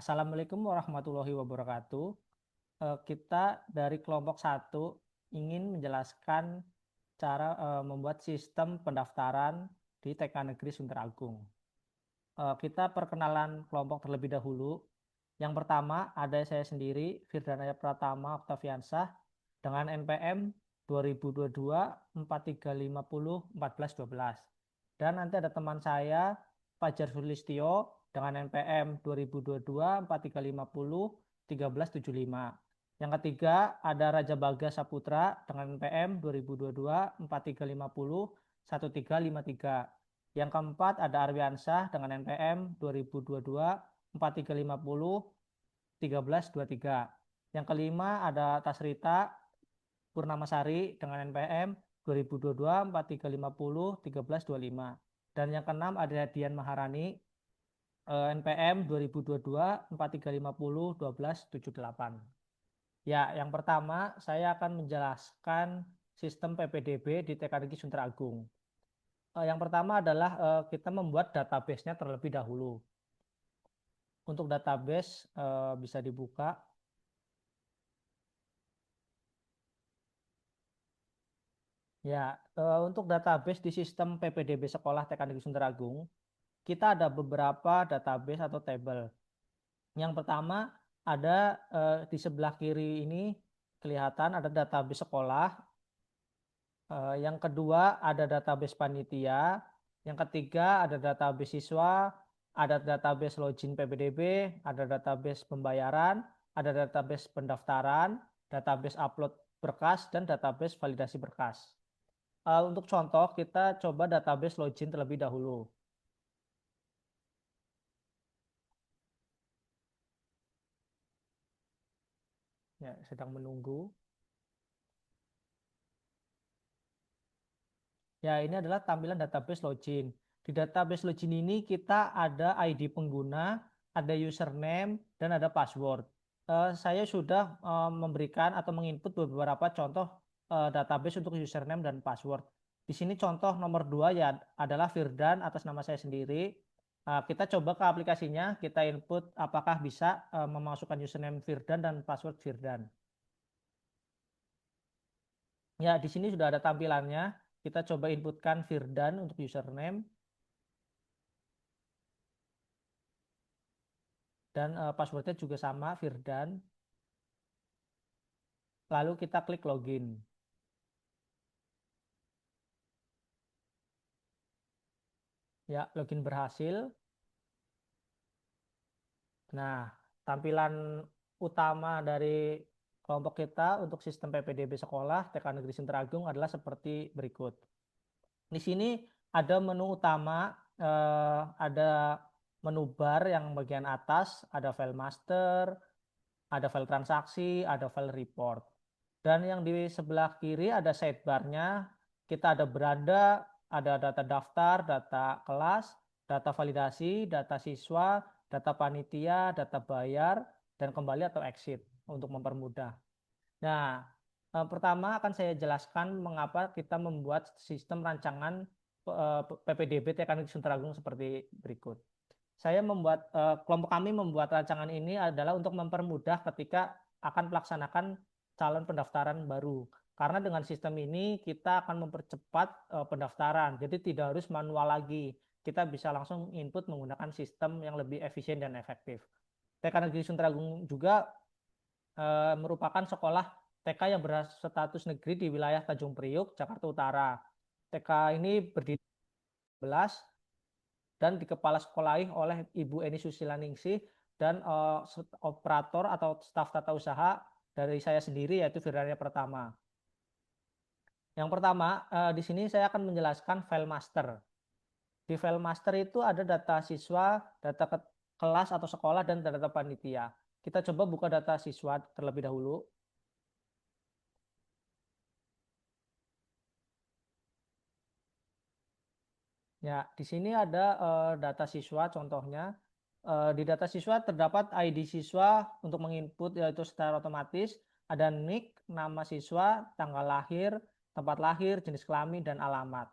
Assalamualaikum warahmatullahi wabarakatuh. Kita dari kelompok satu ingin menjelaskan cara membuat sistem pendaftaran di TK Negeri Sunter Agung. Kita perkenalan kelompok terlebih dahulu. Yang pertama ada saya sendiri, Firdanaya Pratama Oktaviansah dengan NPM 2022 4350 1412. Dan nanti ada teman saya Fajar Sulistyo dengan NPM 2022 4350 1375. Yang ketiga ada Raja Baga Saputra dengan NPM 2022 4350 1353. Yang keempat ada Arwiansyah dengan NPM 2022 4350 1323. Yang kelima ada Tasrita Purnamasari dengan NPM 2022 4350 1325. Dan yang keenam ada Dian Maharani NPM 2022 4350 1278. Ya, yang pertama saya akan menjelaskan sistem PPDB di TK Negeri Sunter Agung. Yang pertama adalah kita membuat database-nya terlebih dahulu. Untuk database bisa dibuka. Ya, untuk database di sistem PPDB Sekolah TK Negeri Sunter Agung, kita ada beberapa database atau tabel. Yang pertama ada di sebelah kiri ini kelihatan ada database sekolah. Yang kedua ada database panitia. Yang ketiga ada database siswa, ada database login PPDB, ada database pembayaran, ada database pendaftaran, database upload berkas, dan database validasi berkas. Untuk contoh kita coba database login terlebih dahulu. Ya, sedang menunggu. Ya, ini adalah tampilan database login. Di database login ini kita ada ID pengguna, ada username, dan ada password. Saya sudah memberikan atau menginput beberapa contoh database untuk username dan password. Di sini contoh nomor 2 ya adalah Firdan atas nama saya sendiri. Kita coba ke aplikasinya, kita input apakah bisa memasukkan username Firdan dan password Firdan. Ya, di sini sudah ada tampilannya. Kita coba inputkan Firdan untuk username. Dan passwordnya juga sama, Firdan. Lalu kita klik login. Ya, login berhasil. Nah, tampilan utama dari kelompok kita untuk sistem PPDB sekolah TK Negeri Sunter Agung adalah seperti berikut. Di sini ada menu utama, ada menu bar yang bagian atas, ada file master, ada file transaksi, ada file report. Dan yang di sebelah kiri ada sidebar-nya, kita ada beranda, ada data daftar, data kelas, data validasi, data siswa, data panitia, data bayar, dan kembali atau exit untuk mempermudah. Nah, pertama akan saya jelaskan mengapa kita membuat sistem rancangan PPDB TK Negeri Sunter Agung seperti berikut. Kelompok kami membuat rancangan ini adalah untuk mempermudah ketika akan melaksanakan calon pendaftaran baru. Karena dengan sistem ini kita akan mempercepat pendaftaran, jadi tidak harus manual lagi. Kita bisa langsung input menggunakan sistem yang lebih efisien dan efektif. TK Negeri Sunter Agung juga merupakan sekolah TK yang berstatus negeri di wilayah Tanjung Priuk, Jakarta Utara. TK ini berdiri 11 dan dikepala sekolahi oleh Ibu Eni Susilaningsih dan operator atau staf tata usaha dari saya sendiri yaitu Firdanaya Pratama. Yang pertama, di sini saya akan menjelaskan file master. Di file master itu ada data siswa, data kelas atau sekolah, dan data panitia. Kita coba buka data siswa terlebih dahulu. Ya, di sini ada data siswa contohnya. Di data siswa terdapat ID siswa untuk menginput yaitu secara otomatis, ada NIK, nama siswa, tanggal lahir, tempat lahir, jenis kelamin, dan alamat.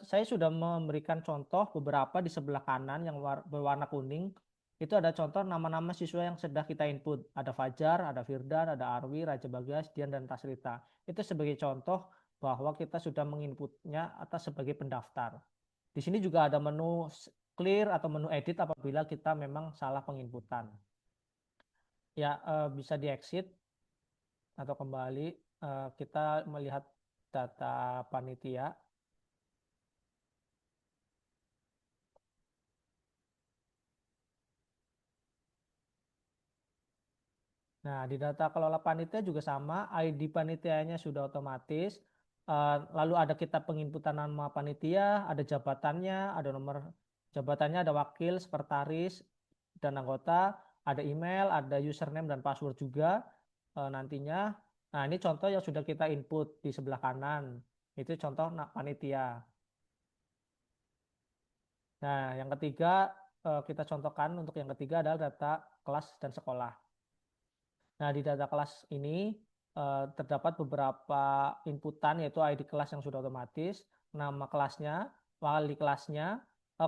Saya sudah memberikan contoh beberapa di sebelah kanan yang berwarna kuning. Itu ada contoh nama-nama siswa yang sudah kita input. Ada Fajar, ada Firdan, ada Arwi, Raja Bagas, Dian, dan Tasrita. Itu sebagai contoh bahwa kita sudah menginputnya atas sebagai pendaftar. Di sini juga ada menu clear atau menu edit apabila kita memang salah penginputan. Ya, bisa di exit atau kembali. Kita melihat data panitia. Nah, di data kelola panitia juga sama, ID panitianya sudah otomatis. Lalu ada kita penginputan nama panitia, ada jabatannya, ada nomor jabatannya, ada wakil, sekretaris, dan anggota, ada email, ada username dan password juga nantinya. Nah, ini contoh yang sudah kita input di sebelah kanan. Itu contoh panitia. Nah, yang ketiga kita contohkan untuk yang ketiga adalah data kelas dan sekolah. Nah, di data kelas ini terdapat beberapa inputan yaitu ID kelas yang sudah otomatis, nama kelasnya, wali kelasnya,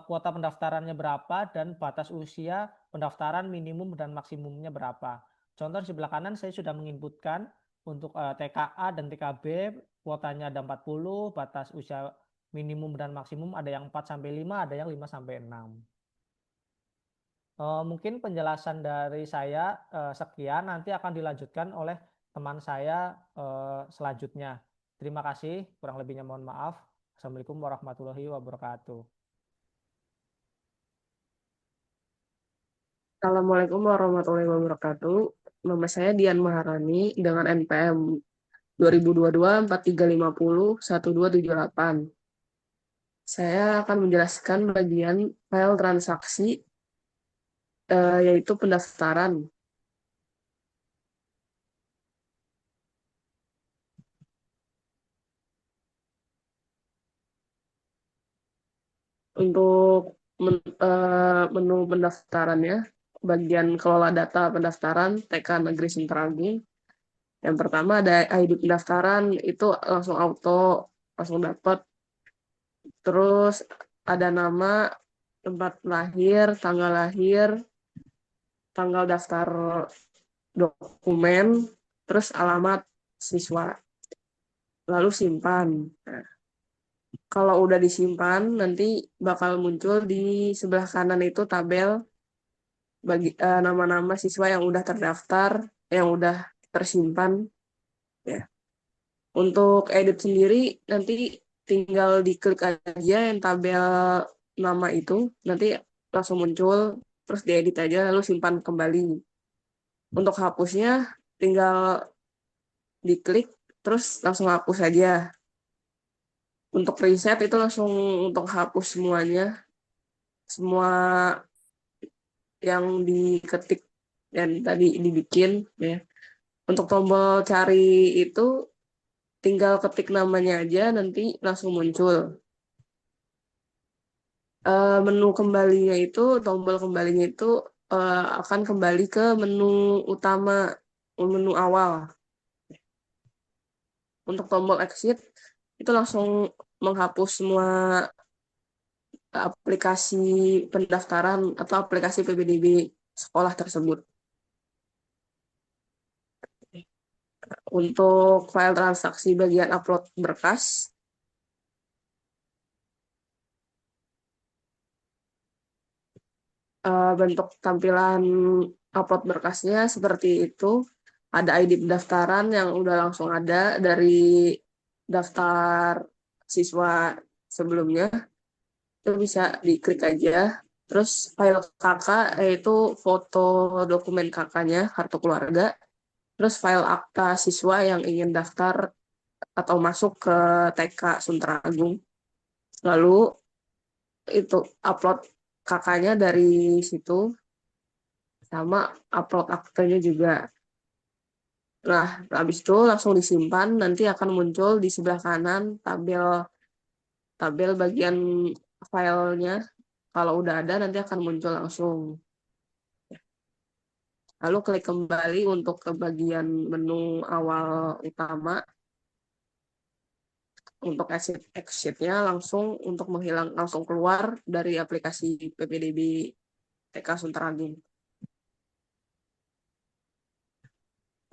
kuota pendaftarannya berapa, dan batas usia pendaftaran minimum dan maksimumnya berapa. Contoh di sebelah kanan saya sudah menginputkan untuk TKA dan TKB, kuotanya ada 40, batas usia minimum dan maksimum ada yang 4 sampai 5, ada yang 5 sampai 6. Mungkin penjelasan dari saya sekian, nanti akan dilanjutkan oleh teman saya selanjutnya. Terima kasih, kurang lebihnya mohon maaf. Assalamualaikum warahmatullahi wabarakatuh. Assalamualaikum warahmatullahi wabarakatuh. Nama saya Dian Maharani dengan NPM 2022-4350-1278. Saya akan menjelaskan bagian file transaksi, yaitu pendaftaran. Untuk menu pendaftarannya, bagian kelola data pendaftaran TK Negeri Sinteragung. Yang pertama ada ID pendaftaran, itu langsung auto, langsung dapat. Terus ada nama, tempat lahir, tanggal daftar dokumen, terus alamat siswa, lalu simpan. Nah, kalau udah disimpan, nanti bakal muncul di sebelah kanan itu tabel bagi nama-nama siswa yang udah terdaftar, yang udah tersimpan. Ya. Untuk edit sendiri, nanti tinggal diklik aja yang tabel nama itu, nanti langsung muncul, terus diedit aja, lalu simpan kembali. Untuk hapusnya, tinggal diklik, terus langsung hapus aja. Untuk reset itu langsung untuk hapus semuanya, semua yang diketik dan tadi dibikin. Ya. Untuk tombol cari itu tinggal ketik namanya aja, nanti langsung muncul. Menu kembalinya itu, tombol kembalinya itu akan kembali ke menu utama, menu awal. Untuk tombol exit itu langsung menghapus semua aplikasi pendaftaran atau aplikasi PPDB sekolah tersebut. Untuk file transaksi bagian upload berkas, bentuk tampilan upload berkasnya seperti itu. Ada ID pendaftaran yang udah langsung ada dari daftar siswa sebelumnya. Itu bisa diklik aja. Terus file kakak yaitu foto dokumen kakaknya, kartu keluarga. Terus file akta siswa yang ingin daftar atau masuk ke TK Sunter Agung. Lalu itu upload kakaknya dari situ, sama upload aktenya juga. Nah, habis itu langsung disimpan, nanti akan muncul di sebelah kanan tabel tabel bagian filenya. Kalau udah ada nanti akan muncul langsung. Lalu klik kembali untuk ke bagian menu awal utama. Untuk exit-nya langsung untuk menghilang, langsung keluar dari aplikasi PPDB TK Sunter Agung.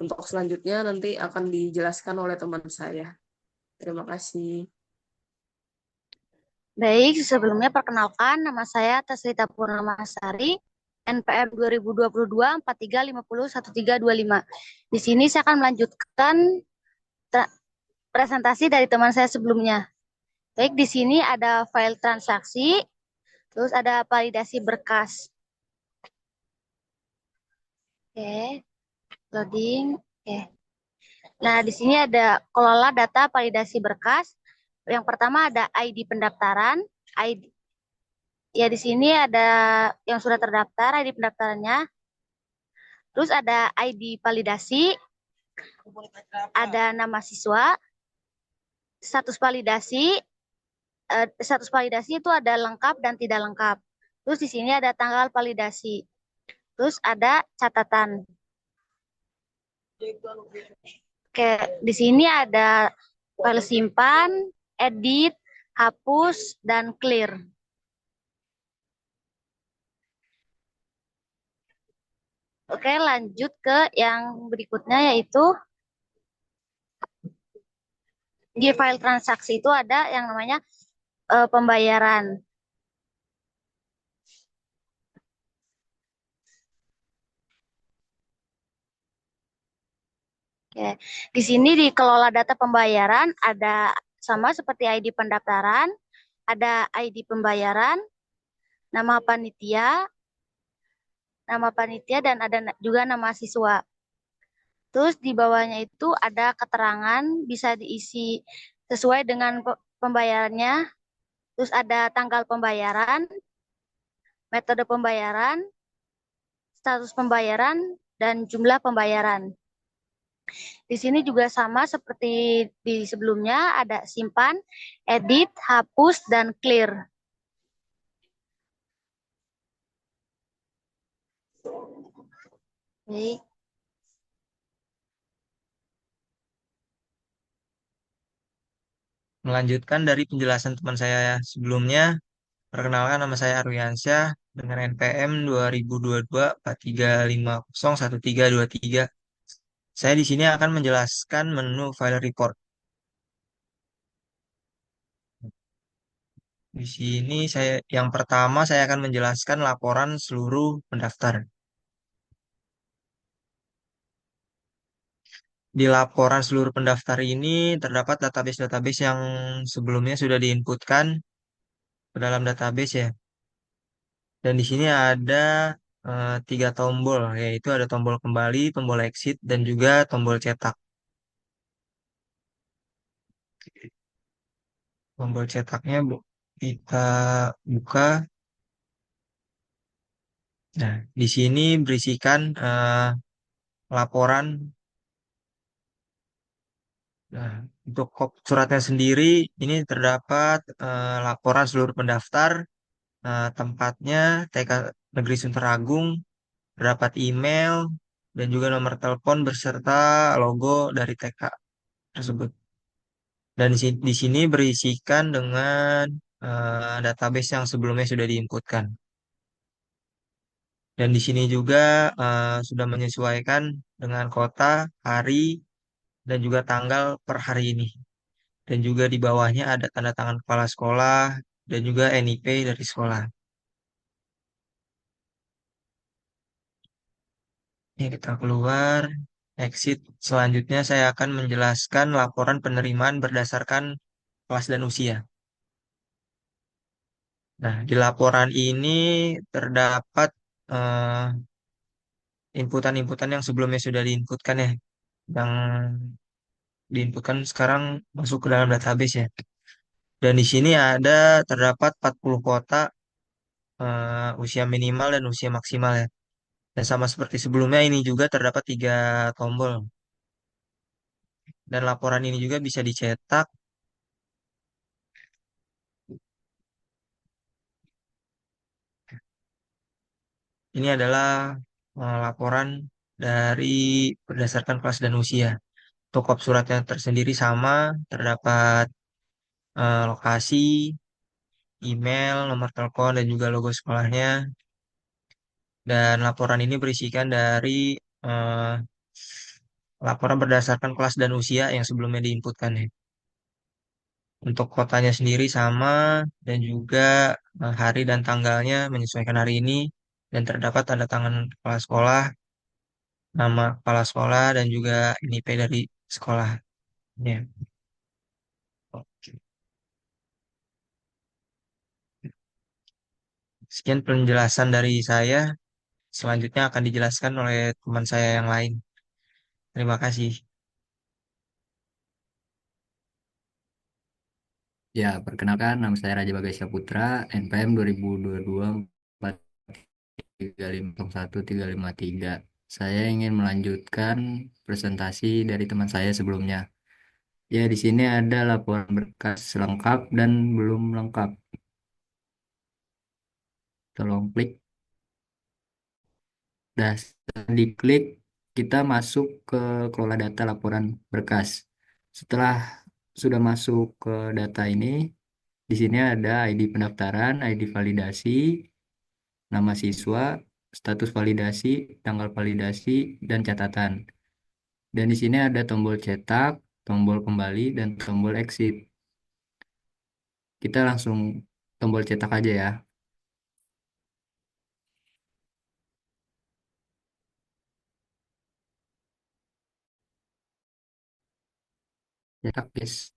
Untuk selanjutnya nanti akan dijelaskan oleh teman saya. Terima kasih. Baik, sebelumnya perkenalkan nama saya Tasrita Purnamasari, NPM 2022 43501325. Di sini saya akan melanjutkan presentasi dari teman saya sebelumnya. Baik, di sini ada file transaksi, terus ada validasi berkas. Oke, loading. Oke. Nah, di sini ada kelola data validasi berkas. Yang pertama ada ID pendaftaran, ID. Ya, di sini ada yang sudah terdaftar ID pendaftarannya. Terus ada ID validasi, ada nama siswa, status validasi. Status validasi itu ada lengkap dan tidak lengkap. Terus di sini ada tanggal validasi. Terus ada catatan. Oke, di sini ada file simpan, edit, hapus, dan clear. Oke, lanjut ke yang berikutnya yaitu di file transaksi itu ada yang namanya pembayaran. Oke, di sini dikelola data pembayaran ada sama seperti ID pendaftaran, ada ID pembayaran, nama panitia dan ada juga nama siswa. Terus di bawahnya itu ada keterangan bisa diisi sesuai dengan pembayarannya. Terus ada tanggal pembayaran, metode pembayaran, status pembayaran, dan jumlah pembayaran. Di sini juga sama seperti di sebelumnya, ada simpan, edit, hapus, dan clear. Oke. Melanjutkan dari penjelasan teman saya sebelumnya, perkenalkan nama saya Arwiansyah dengan NPM 2022 43501323. Saya di sini akan menjelaskan menu file report. Di sini yang pertama saya akan menjelaskan laporan seluruh pendaftar. Di laporan seluruh pendaftar ini terdapat database-database yang sebelumnya sudah diinputkan ke dalam database ya. Dan di sini ada 3 tombol, yaitu ada tombol kembali, tombol exit, dan juga tombol cetak. Tombol cetaknya kita buka. Nah, di sini berisikan laporan. Nah, untuk suratnya sendiri ini terdapat laporan seluruh pendaftar, tempatnya TK Negeri Sunter Agung, terdapat email dan juga nomor telepon beserta logo dari TK tersebut. Dan di sini berisikan dengan database yang sebelumnya sudah diinputkan. Dan di sini juga sudah menyesuaikan dengan kota, hari, dan juga tanggal per hari ini. Dan juga di bawahnya ada tanda tangan kepala sekolah dan juga NIP dari sekolah. Ini kita keluar, exit. Selanjutnya saya akan menjelaskan laporan penerimaan berdasarkan kelas dan usia. Nah, di laporan ini terdapat eh, inputan-inputan yang sebelumnya sudah diinputkan ya, yang diinputkan sekarang masuk ke dalam database ya. Dan di sini terdapat 40 kota usia minimal dan usia maksimal ya. Dan sama seperti sebelumnya ini juga terdapat 3 tombol. Dan laporan ini juga bisa dicetak. Ini adalah laporan dari berdasarkan kelas dan usia. Untuk kop suratnya tersendiri sama, terdapat lokasi, email, nomor telepon, dan juga logo sekolahnya. Dan laporan ini berisikan dari eh, laporan berdasarkan kelas dan usia yang sebelumnya diinputkan ya. Untuk kotanya sendiri sama dan juga hari dan tanggalnya menyesuaikan hari ini dan terdapat tanda tangan kepala sekolah, nama kepala sekolah dan juga NIP dari sekolah. Ya. Oke. Sekian penjelasan dari saya. Selanjutnya akan dijelaskan oleh teman saya yang lain. Terima kasih. Ya, perkenalkan nama saya Raja Bagasya Putra, NPM 2022-43501-353. Saya ingin melanjutkan presentasi dari teman saya sebelumnya. Ya, di sini ada laporan berkas lengkap dan belum lengkap. Tolong klik. Dah, setelah diklik, kita masuk ke kelola data laporan berkas. Setelah sudah masuk ke data ini, di sini ada ID pendaftaran, ID validasi, nama siswa, status validasi, tanggal validasi, dan catatan. Dan di sini ada tombol cetak, tombol kembali, dan tombol exit. Kita langsung tombol cetak aja ya. Cetak, guys.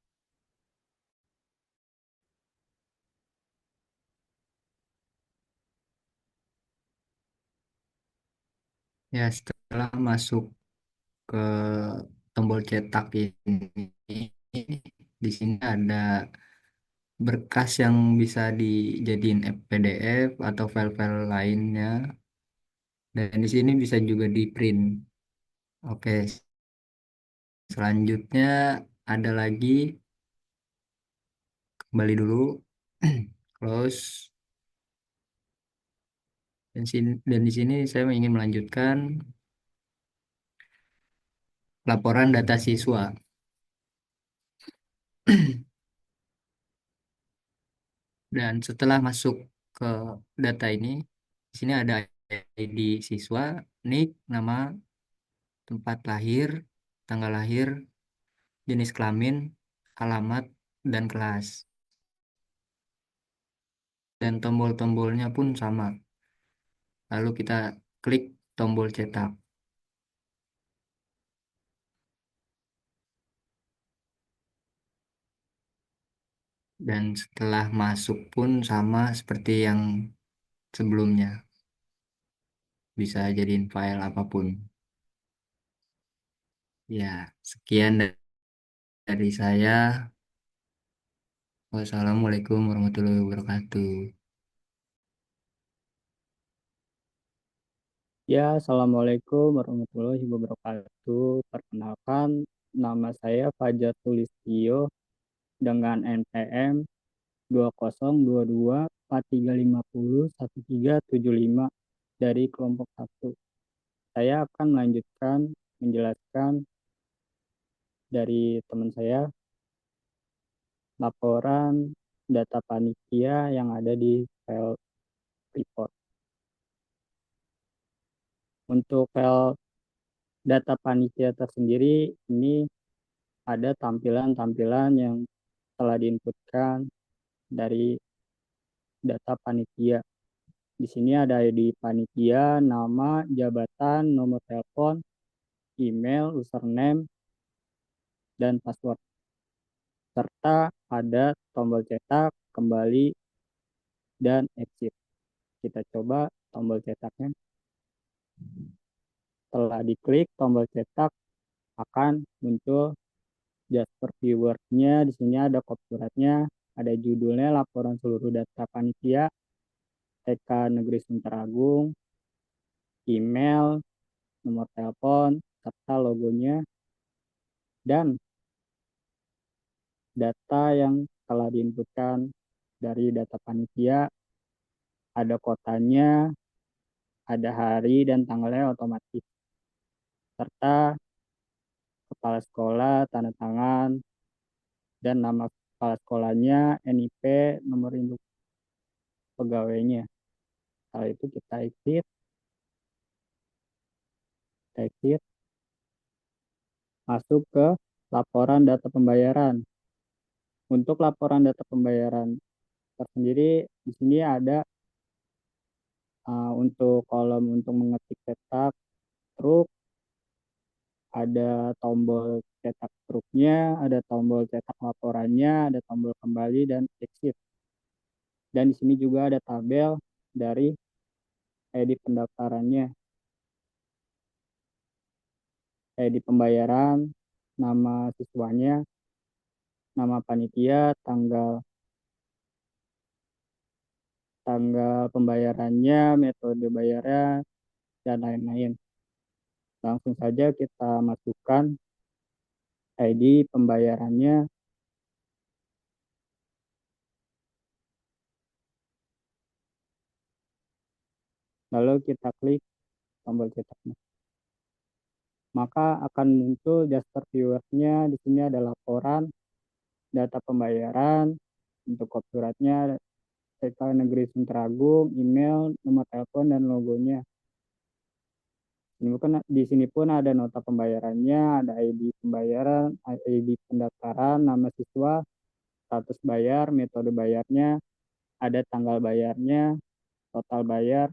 Ya, setelah masuk ke tombol cetak ini, di sini ada berkas yang bisa dijadiin PDF atau file-file lainnya. Dan di sini bisa juga di print. Oke, selanjutnya ada lagi, kembali dulu, close. Dan di sini saya ingin melanjutkan laporan data siswa. Dan setelah masuk ke data ini, di sini ada ID siswa, NIK, nama, tempat lahir, tanggal lahir, jenis kelamin, alamat, dan kelas. Dan tombol-tombolnya pun sama. Lalu kita klik tombol cetak. Dan setelah masuk pun sama seperti yang sebelumnya. Bisa jadiin file apapun. Ya, sekian dari saya. Wassalamualaikum warahmatullahi wabarakatuh. Ya, Assalamualaikum warahmatullahi wabarakatuh. Perkenalkan, nama saya Fajar Tulistio dengan NPM 202243501375 dari kelompok 1. Saya akan melanjutkan menjelaskan dari teman saya laporan data panitia yang ada di file report. Untuk file data panitia tersendiri, ini ada tampilan-tampilan yang telah diinputkan dari data panitia. Di sini ada ID panitia, nama, jabatan, nomor telepon, email, username, dan password. Serta ada tombol cetak, kembali, dan exit. Kita coba tombol cetaknya. Setelah diklik tombol cetak, akan muncul Jasper Viewer-nya. Di sini ada copyright-nya, ada judulnya laporan seluruh data panitia, TK Negeri Sunter Agung, email, nomor telepon, serta logonya, dan data yang telah diinputkan dari data panitia, ada kotanya, ada hari dan tanggalnya otomatis, serta kepala sekolah, tanda tangan, dan nama kepala sekolahnya, NIP, nomor induk pegawainya. Setelah itu kita exit. masuk ke laporan data pembayaran. Untuk laporan data pembayaran tersendiri di sini ada untuk kolom untuk mengetik cetak truk, ada tombol cetak truknya, ada tombol cetak laporannya, ada tombol kembali dan exit. Dan di sini juga ada tabel dari ID pendaftarannya, ID pembayaran, nama siswanya, nama panitia, tanggal pembayarannya, metode bayarnya, dan lain-lain. Langsung saja kita masukkan ID pembayarannya. Lalu kita klik tombol cetaknya. Maka akan muncul dashboard viewersnya. Di sini ada laporan, data pembayaran, untuk kop suratnya, TK Negeri Sunteragum, email, nomor telepon, dan logonya. Di sini pun ada nota pembayarannya, ada ID pembayaran, ID pendaftaran, nama siswa, status bayar, metode bayarnya, ada tanggal bayarnya, total bayar,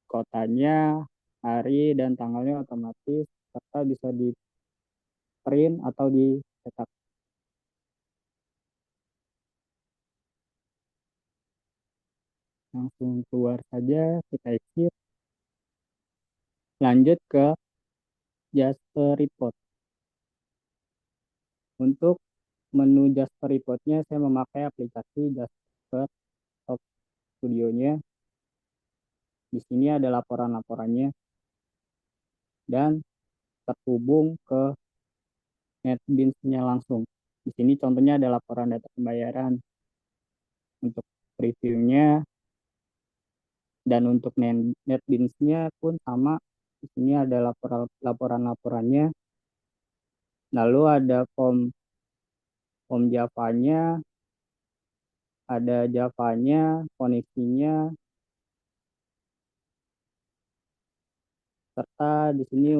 kotanya, hari dan tanggalnya otomatis, serta bisa di print atau dicetak. Langsung keluar saja, kita exit. Lanjut ke Jasper Report. Untuk menu Jasper Report-nya saya memakai aplikasi Jasper Top Studio-nya. Di sini ada laporan-laporannya dan terhubung ke NetBeans-nya langsung. Di sini contohnya ada laporan data pembayaran untuk previewnya, dan untuk NetBeans-nya pun sama. Di sini ada laporan-laporannya. Lalu ada form Java-nya, ada Java-nya, koneksinya, serta di sini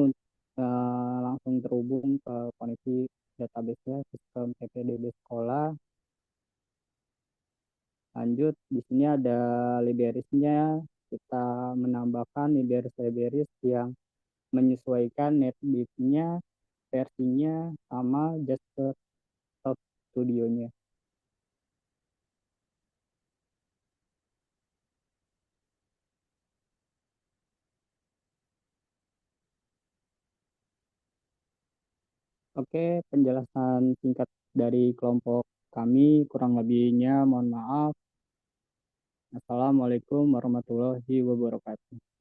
langsung terhubung ke koneksi database-nya, sistem PPDB sekolah. Lanjut, di sini ada libraries-nya. Kita menambahkan libraries yang menyesuaikan NetBeans-nya, versinya, sama Jasper Top Studio-nya. Oke, penjelasan singkat dari kelompok kami, kurang lebihnya mohon maaf. Assalamualaikum warahmatullahi wabarakatuh.